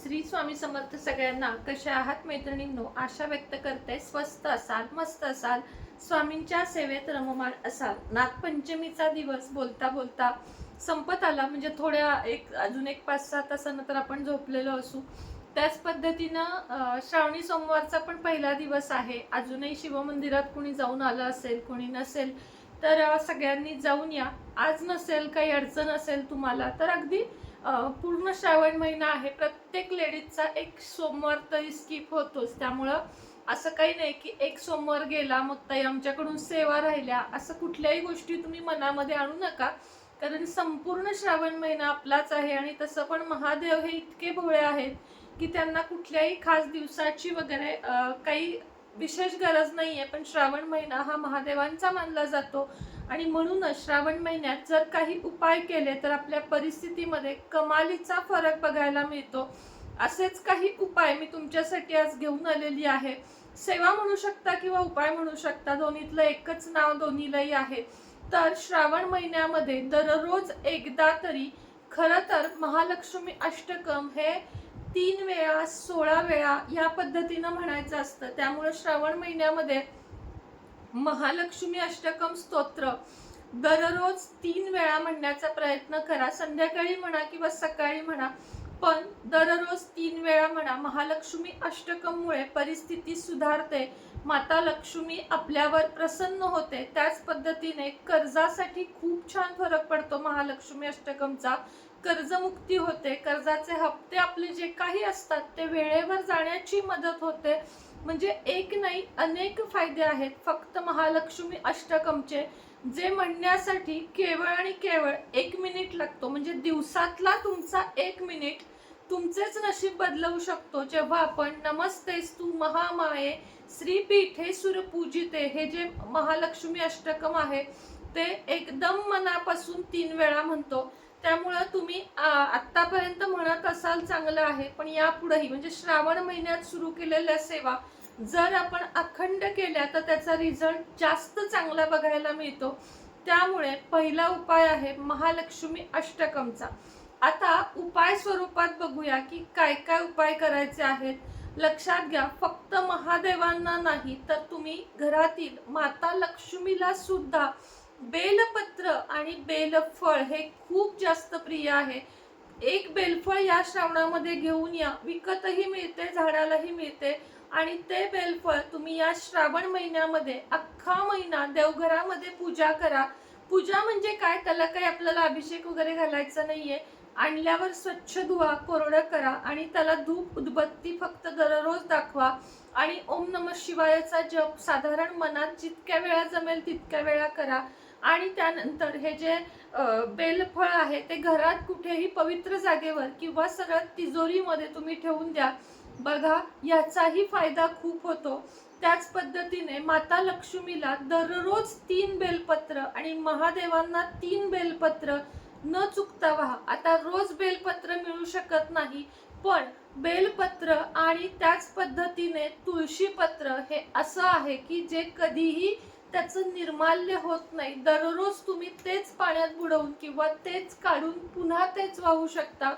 श्री स्वामी समर्थ सगळ्यांना. कशा आहात मैत्रिणींनो? आशा व्यक्त करते स्वस्त असाल, मस्त असाल, स्वामींच्या सेवेत रममाण असाल. नागपंचमीचा दिवस बोलता बोलता संपत आला. म्हणजे अजून एक 5-6 तासानंतर आपण झोपलेलो असू. त्याच पद्धतीनं श्रावणी सोमवारचा पण पहिला दिवस आहे. अजूनही शिवमंदिरात कुणी जाऊन आलं असेल, कुणी नसेल तर सगळ्यांनी जाऊन या. आज नसेल, काही अडचण असेल तुम्हाला तर अगदी पूर्ण श्रावण महिना आहे. प्रत्येक लेडीजचा एक सोमवार तरी स्किप होतोच. त्यामुळं असं काही नाही की एक सोमवार गेला मग ताई आमच्याकडून सेवा राहिल्या, असं कुठल्याही गोष्टी तुम्ही मनामध्ये आणू नका. कारण संपूर्ण श्रावण महिना आपलाच आहे. आणि तसं पण महादेव हे इतके भोळे आहेत की त्यांना कुठल्याही खास दिवसाची वगैरे काही विशेष गरज नाहीये. पण श्रावण महिना हा महादेवांचा मानला जातो. आणि म्हणूनच श्रावण महिन्यात जर काही उपाय केले तर आपल्या परिस्थितीमध्ये कमालीचा फरक बघायला मिळतो. असेच काही उपाय मी तुमच्यासाठी आज घेऊन आलेली आहे. सेवा म्हणू शकता किंवा उपाय म्हणू शकता, दोन्हीतलं एकच नाव दोन्हीलाही आहे. तर श्रावण महिन्यामध्ये दररोज एकदा तरी खरं तर महालक्ष्मी अष्टकम हे 3 वेळा 16 वेळा या पद्धतीनं म्हणायचं असतं. त्यामुळे श्रावण महिन्यामध्ये महालक्ष्मी अष्टकम स्तोत्र दररोज 3 वेळा म्हणण्याचा प्रयत्न करा. संध्याकाळी म्हणा किंवा सकाळी म्हणा, पण दररोज 3 वेळा म्हणा. महालक्ष्मी अष्टकममुळे परिस्थिती सुधारते, माता लक्ष्मी आपल्यावर प्रसन्न होते. त्याच पद्धतीने कर्जासाठी खूप छान फरक पडतो महालक्ष्मी अष्टकमचा. कर्जमुक्ती होते, कर्जाचे हप्ते आपले जे काही असतात ते वेळेवर जाण्याची मदत होते. म्हणजे एक नाही अनेक फायदे आहेत फक्त महालक्ष्मी अष्टकमचे, जे म्हणण्यासाठी केवळ आणि केवळ 1 मिनिट लागतो. म्हणजे दिवसातला तुमचा 1 मिनिट तुमचेच नशीब बदलवू शकतो. जेव्हा आपण नमस्तेस्तु महामाये श्रीपीठे सुरपूजिते हे जे महालक्ष्मी अष्टकम आहे ते एकदम मनापासून 3 वेळा म्हणतो. त्यामुळं तुम्ही आत्तापर्यंत म्हणत असाल चांगलं आहे, पण यापुढेही म्हणजे श्रावण महिन्यात सुरू केलेल्या सेवा जर आपण अखंड केल्या तर त्याचा रिझल्ट जास्त चांगला बघायला मिळतो. त्यामुळे पहिला उपाय आहे महालक्ष्मी अष्टकमचा. आता उपाय स्वरूपात बघूया की काय काय उपाय करायचे आहेत. लक्षात घ्या, फक्त महादेवांना नाही तर तुम्ही घरातील माता लक्ष्मीला सुद्धा बेलपत्र आणि बेलफळ हे खूप जास्त प्रिय आहे. एक बेलफळ या श्रावणामध्ये घेऊन या. विकतही मिळते, झाडालाही मिळते. आणि ते बेलफळ तुम्ही या श्रावण महिन्यामध्ये अख्खा महिना देवघरामध्ये पूजा करा. पूजा म्हणजे काय, त्याला काही आपल्याला अभिषेक वगैरे घालायचा नाहीये. आणल्यावर स्वच्छ धुवा, कोरडं करा आणि त्याला धूप उदबत्ती फक्त दररोज दाखवा. आणि ओम नमः शिवायचा जप साधारण मनात जितक्या वेळा जमेल तितक्या वेळा करा. आणि त्यानंतर हे जे बेलफळ आहे ते घरात कुठेही पवित्र जागेवर किंवा सरळ तिजोरीमध्ये तुम्ही ठेवून द्या. बघा, याचाही फायदा खूप होतो. त्याच पद्धतीने माता लक्ष्मीला दररोज 3 बेलपत्र आणि महादेवांना 3 बेलपत्र न चुकता वाहा. आता रोज बेलपत्र मिळू शकत नाही, पण बेलपत्र आणि त्याच पद्धतीने तुळशीपत्र हे असं आहे की जे कधीही त्याचं निर्माल्य होत नाही. दररोज तुम्ही तेच पाण्यात बुडवून किंवा तेच काढून पुन्हा तेच वाहू शकता.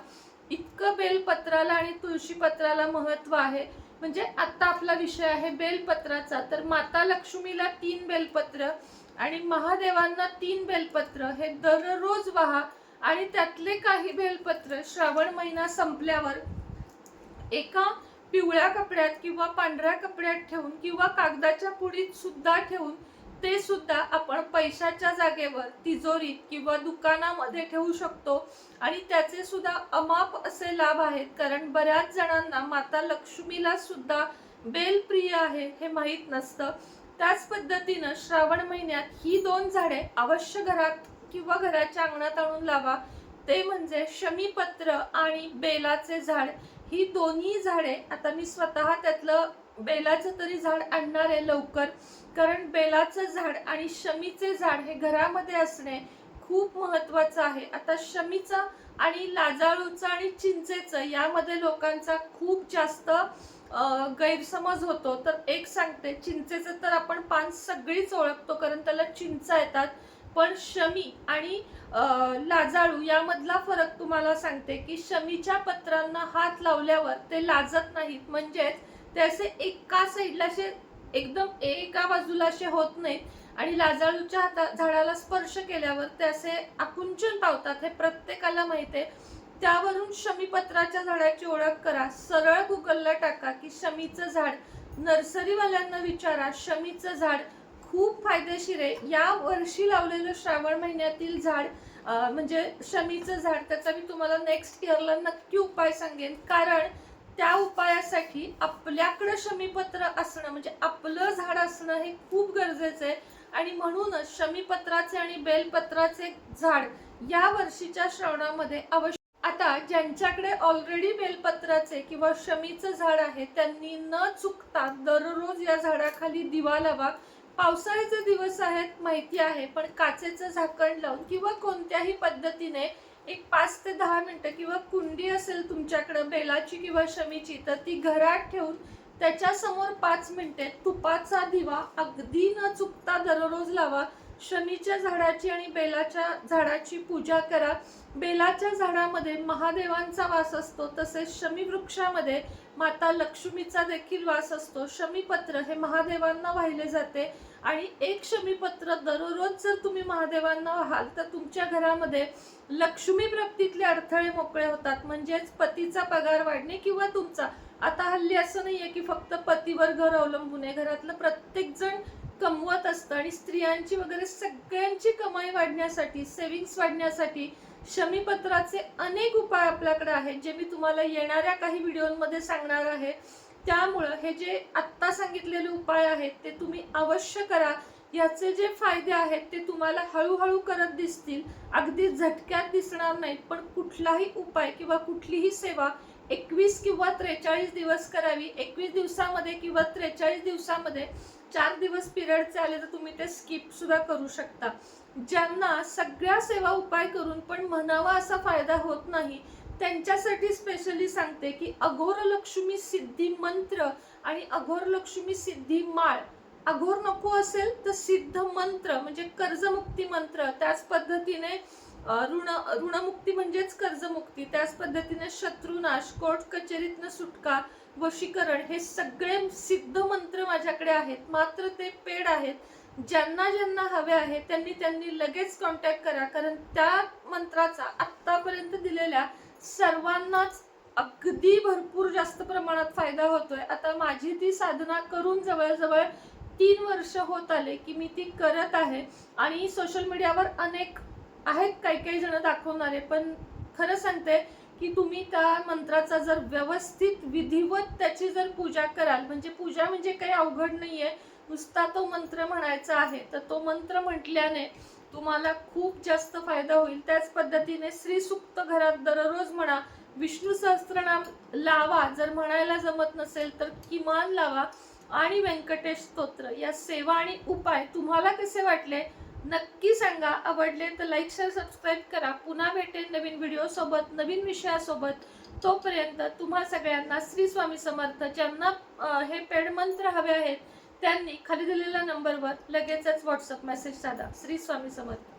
इतकं बेलपत्राला आणि तुळशीपत्राला महत्व आहे. म्हणजे आता आपला विषय आहे बेलपत्राचा. तर माता लक्ष्मीला 3 बेलपत्र आणि महादेवांना 3 बेलपत्र हे दररोज वाहा. आणि त्यातले काही बेलपत्र श्रावण महिना संपल्यावर एका पिवळ्या कपड्यात किंवा पांढऱ्या कपड्यात ठेवून किंवा कागदाच्या पुडीत सुद्धा ठेवून ते सुद्धा आपण पैशाच्या जागेवर तिजोरीत किंवा दुकानामध्ये ठेवू शकतो. आणि त्याचे सुद्धा अमाप असे लाभ आहेत. कारण बऱ्याच जणांना माता लक्ष्मीला सुद्धा बेल प्रिय आहे हे माहीत नसतं. त्याच पद्धतीनं श्रावण महिन्यात ही 2 झाडे अवश्य घरात किंवा घराच्या अंगणात आणून लावा. ते म्हणजे शमीपत्र आणि बेलाचे झाड. ही दोन्ही झाडे आता मी स्वतः त्यातलं बेलाचं तरी झाड आणणार आहे लवकर. कारण बेलाचं झाड आणि शमीचे झाड हे घरामध्ये असणे खूप महत्वाचं आहे. आता शमीचं आणि लाजाळूचं आणि चिंचेचं यामध्ये लोकांचा खूप जास्त गैरसमज होतो. तर एक सांगते, चिंचेचं तर आपण पान सगळीच ओळखतो कारण त्याला चिंचा येतात. पण शमी आणि लाजाळू यामधला फरक तुम्हाला सांगते की शमीच्या पत्रांना हात लावल्यावर ते लाजत नाहीत, म्हणजेच ते असे एका साईडला असे एकदम एका बाजूला असे होत नाहीत आणि लाजाळूच्या झाडाला स्पर्श केल्यावर ते असे आकुंचन पावतात, हे प्रत्येकाला माहिती आहे. त्यावरून शमीपत्राच्या झाडाची ओळख करा. सरळ गुगलला टाका की शमीचं झाड, नर्सरीवाल्यांना विचारा, शमीचं झाड खूप फायदेशीर आहे. या वर्षी लावलेलं श्रावण महिन्यातील झाड म्हणजे शमीचं झाड, त्याचा मी तुम्हाला नेक्स्ट इयरला नक्की उपाय सांगेन, कारण त्या उपायासाठी आपल्याकडे शमीपत्र असणं म्हणजे आपलं झाड असणं हे खूप गरजेचं आहे. आणि म्हणूनच शमीपत्राचे आणि बेलपत्राचे झाड या वर्षीच्या श्रावणामध्ये अवश्य. आता ज्यांच्याकडे ऑलरेडी बेलपत्राचे किंवा शमीचं झाड आहे त्यांनी न चुकता दररोज या झाडाखाली दिवा लावा. पावसाळ्याचे दिवस आहेत माहिती आहे, पण काचेचं झाकण लावून किंवा कोणत्याही पद्धतीने एक 5 ते 10 मिनिटं, किंवा कुंडी असेल तुमच्याकडे बेलाची किंवा शमीची तर ती घरात ठेवून त्याच्या समोर 5 मिनिटे तुपाचा दिवा अगदी न चुकता दररोज लावा. शमीच्या झाडाची आणि बेलाच्या झाडाची पूजा करा. बेलाच्या झाडामध्ये महादेवांचा वास असतो, तसेच शमी वृक्षामध्ये माता लक्ष्मीचा देखील वास असतो. शमीपत्र हे महादेवांना वाहिले जाते आणि एक शमीपत्र दररोज जर तुम्ही महादेवांना व्हाल तर तुमच्या घरामध्ये लक्ष्मी प्राप्तीतले अडथळे मोकळे होतात, म्हणजेच पतीचा पगार वाढणे किंवा तुमचा. आता हल्ली असं नाहीये की फक्त पतीवर घर अवलंबून आहे, घरातलं प्रत्येक जण कमवत असतं आणि स्त्रियांची वगैरे सगळ्यांची कमाई वाढण्यासाठी, सेव्हिंग्स वाढण्यासाठी शमीपत्राचे अनेक उपाय आपल्याकडे आहेत, जे मी तुम्हाला येणाऱ्या काही व्हिडिओमध्ये सांगणार आहे. त्यामुळं हे जे आत्ता सांगितलेले उपाय आहेत ते तुम्ही अवश्य करा. याचे जे फायदे आहेत ते तुम्हाला हळूहळू करत दिसतील, अगदी झटक्यात दिसणार नाहीत. पण कुठलाही उपाय किंवा कुठलीही सेवा 21 किंवा 43 दिवस करावी. 21 दिवसामध्ये किंवा 43 दिवसामध्ये 4 दिवस पिरियडचे आले तर तुम्ही ते स्किप सुद्धा करू शकता. ज्यांना सगळ्या सेवा उपाय करून पण म्हणावा असा फायदा होत नाही त्यांच्यासाठी स्पेशली सांगते की अघोर लक्ष्मी सिद्धी मंत्र आणि अघोर लक्ष्मी सिद्धी माळ. अघोर नको असेल तर सिद्ध मंत्र म्हणजे कर्जमुक्ती मंत्र, त्याच पद्धतीने ऋणमुक्ती म्हणजेच कर्जमुक्ती, त्याच पद्धतीने शत्रुनाश, कोर्ट कचेरीतनं सुटका, वशीकरण, हे सगळे सिद्ध मंत्र माझ्याकडे आहेत. मात्र ते पेड आहेत. ज्यांना ज्यांना हवे आहे त्यांनी लगेच कॉन्टॅक्ट करा, कारण त्या मंत्राचा आत्तापर्यंत दिलेल्या सर्वांनाच अगदी भरपूर जास्त प्रमाणात फायदा होतोय. आता माझी ती साधना करून जवळजवळ 3 वर्ष होत आले की मी ती करत आहे आणि सोशल मीडियावर अनेक आहेत काही जण दाखवणारे, पण खरं सांगते की तुम्ही त्या मंत्राचा जर व्यवस्थित विधिवत त्याची जर पूजा कराल, म्हणजे पूजा म्हणजे काही अवघड नाहीये, नुसता तो मंत्र म्हणायचा आहे, तर तो मंत्र म्हटल्याने तुम्हाला खूप जास्त फायदा होईल. त्याच पद्धतीने श्री सूक्त घरात दररोज म्हणा, विष्णू सहस्त्रनाम लावा, जर म्हणायला जमत नसेल तर किमान लावा, आणि व्यंकटेश स्तोत्र. या सेवा आणि उपाय तुम्हाला कसे वाटले नक्की सांगा. आवडले तर लाईक शेअर सबस्क्राईब करा. पुन्हा भेटेन नवीन व्हिडिओ सोबत, नवीन विषयासोबत. तोपर्यंत तुम्हा सगळ्यांना श्री स्वामी समर्थ. ज्यांना हे पेड मंत्र हवे आहेत त्यांनी खाली दिलेल्या नंबरवर लगेचच व्हॉट्सअप मेसेज साधा. श्री स्वामी समर्थ.